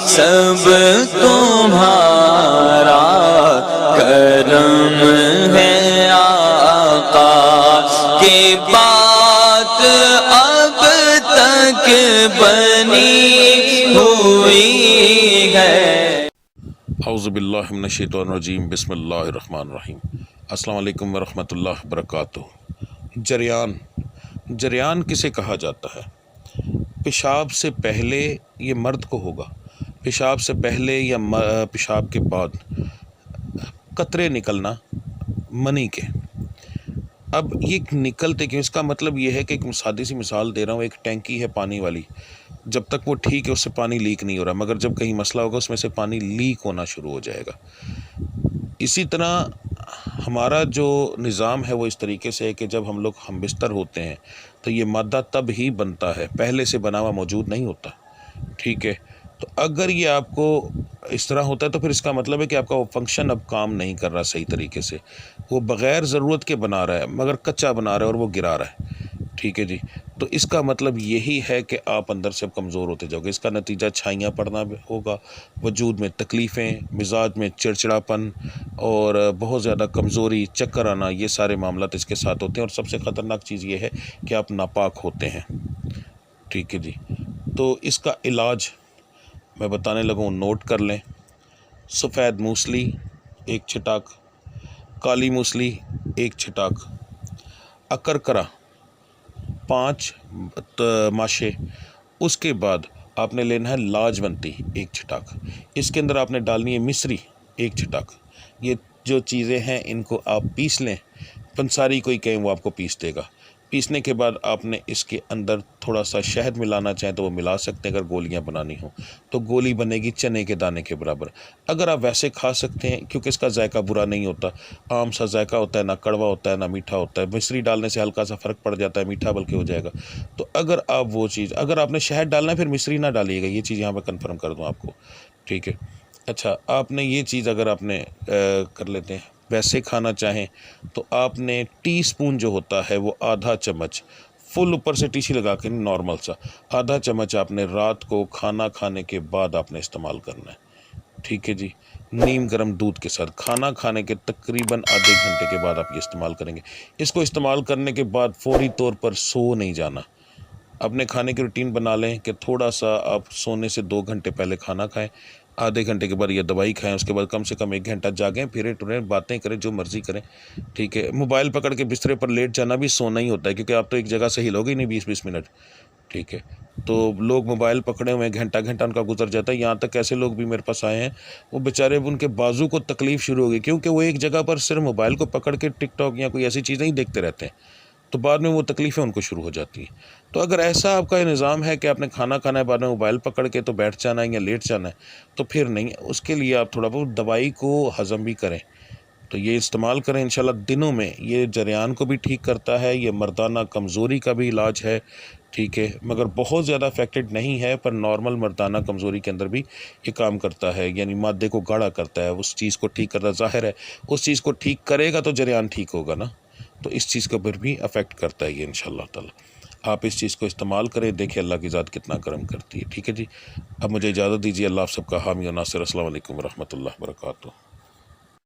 सब तुम्हारा करम है आका की बात अब तक बनी हुई है। औज़ुबिल्लाहि मिनश्शैतानिर्रजीम बिस्मिल्लाहिर्रहमानिर्रहीम। अस्सलाम वालेकुम वरहमतुल्लाहि वबरकातुहू। जरियान किसे कहा जाता है? पेशाब से पहले ये मर्द को होगा, पेशाब से पहले या पेशाब के बाद कतरे निकलना मनी के। अब ये निकलते क्यों, इसका मतलब ये है कि एक सादी सी मिसाल दे रहा हूँ। एक टैंकी है पानी वाली, जब तक वो ठीक है उससे पानी लीक नहीं हो रहा, मगर जब कहीं मसला होगा उसमें से पानी लीक होना शुरू हो जाएगा। इसी तरह हमारा जो निज़ाम है वो इस तरीके से है कि जब हम लोग हम बिस्तर होते हैं तो ये मादा तब ही बनता है, पहले से बना हुआ मौजूद नहीं होता। ठीक है, तो अगर ये आपको इस तरह होता है तो फिर इसका मतलब है कि आपका वो फंक्शन अब काम नहीं कर रहा सही तरीके से, वो बग़ैर ज़रूरत के बना रहा है मगर कच्चा बना रहा है और वो गिरा रहा है। ठीक है जी, तो इसका मतलब यही है कि आप अंदर से अब कमज़ोर होते जाओगे। इसका नतीजा छाइयाँ पड़ना होगा, वजूद में तकलीफ़ें, मिजाज में चिड़चिड़ापन और बहुत ज़्यादा कमज़ोरी, चक्कर आना, ये सारे मामलात इसके साथ होते हैं। और सबसे ख़तरनाक चीज़ ये है कि आप नापाक होते हैं। ठीक है जी, तो इसका इलाज मैं बताने लगा हूँ, नोट कर लें। सफ़ेद मूसली 1 छिटाक, काली मूसली 1 छिटाक, अकरकरा 5 माशे। उसके बाद आपने लेना है लाजवंती 1 छिटाक। इसके अंदर आपने डालनी है मिश्री 1 छिटाक। ये जो चीज़ें हैं इनको आप पीस लें, पंसारी कोई कहें वो आपको पीस देगा। पीसने के बाद आपने इसके अंदर थोड़ा सा शहद मिलाना चाहें तो वो मिला सकते हैं। अगर गोलियां बनानी हो तो गोली बनेगी चने के दाने के बराबर। अगर आप वैसे खा सकते हैं क्योंकि इसका जायका बुरा नहीं होता, आम सा जायका होता है, ना कड़वा होता है ना मीठा होता है। मिश्री डालने से हल्का सा फ़र्क पड़ जाता है, मीठा बल्कि हो जाएगा। तो अगर आप वो चीज़, अगर आपने शहद डालना है फिर मिश्री ना डालिएगा, ये चीज़ यहाँ पर कन्फर्म कर दूँ आपको। ठीक है, अच्छा, आपने ये चीज़ अगर आपने कर लेते हैं, वैसे खाना चाहें तो आपने टीस्पून जो होता है वो आधा चम्मच, फुल ऊपर से टीसी लगा के नॉर्मल सा आधा चम्मच आपने रात को खाना खाने के बाद आपने इस्तेमाल करना है। ठीक है जी, नीम गर्म दूध के साथ खाना खाने के तकरीबन आधे घंटे के बाद आप ये इस्तेमाल करेंगे। इसको इस्तेमाल करने के बाद फौरी तौर पर सो नहीं जाना। अपने खाने की रूटीन बना लें कि थोड़ा सा आप सोने से 2 घंटे पहले खाना खाएं, आधे घंटे के बाद ये दवाई खाएं, उसके बाद कम से कम 1 घंटा जागें, फिरें टुरें, बातें करें, जो मर्ज़ी करें। ठीक है, मोबाइल पकड़ के बिस्तरे पर लेट जाना भी सोना ही होता है, क्योंकि आप तो एक जगह से हिलोगे ही नहीं 20-20 मिनट। ठीक है, तो लोग मोबाइल पकड़े हुए घंटा घंटा उनका गुजर जाता है। यहाँ तक ऐसे लोग भी मेरे पास आए हैं, वो बेचारे उनके बाजू को तकलीफ़ शुरू हो गई, क्योंकि वो एक जगह पर सिर्फ मोबाइल को पकड़ के टिकटॉक या कोई ऐसी चीज़ें ही देखते रहते हैं, तो बाद में वो तकलीफ़ें उनको शुरू हो जाती हैं। तो अगर ऐसा आपका निज़ाम है कि आपने खाना खाना है, बाद में मोबाइल पकड़ के तो बैठ जाना है या लेट जाना है, तो फिर नहीं, उसके लिए आप थोड़ा बहुत दवाई को हज़म भी करें। तो ये इस्तेमाल करें इंशाल्लाह। दिनों में ये जरियान को भी ठीक करता है, ये मर्दाना कमज़ोरी का भी इलाज है। ठीक है, मगर बहुत ज़्यादा अफेक्टेड नहीं है, पर नॉर्मल मर्दाना कमज़ोरी के अंदर भी ये काम करता है, यानी मादे को गाढ़ा करता है, उस चीज़ को ठीक करता है। ज़ाहिर है उस चीज़ को ठीक करेगा तो जरियान ठीक होगा ना, तो इस चीज़ के ऊपर भी अफेक्ट करता है ये इंशाल्लाह ताला। आप इस चीज़ को इस्तेमाल करें, देखिए अल्लाह की ज़ात कितना करम करती है। ठीक है जी, अब मुझे इजाज़त दीजिए। अल्लाह आप सबका हामी और नासिर। अस्सलाम वालेकुम रहमतुल्लाहि व बरकातुहू।